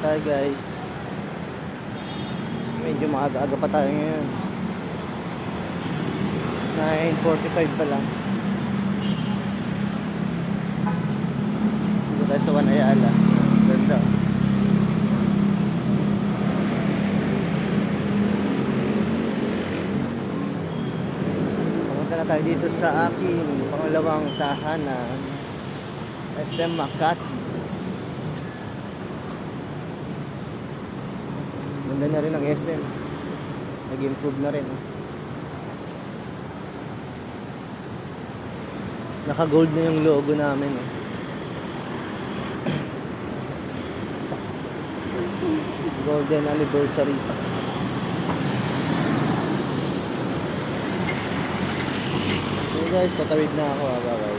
tayo guys. Medyo maaga-aga pa tayo ngayon. 9:45 pa lang. Dito tayo sa One Ayala. Ganda. Pumunta na tayo dito sa aking pangalawang tahanan, SM Makati. Ganda na rin ang SM. Nag-improve na rin. Naka-gold na yung logo namin. Golden anniversary. So guys, patawid na ako. Bye-bye.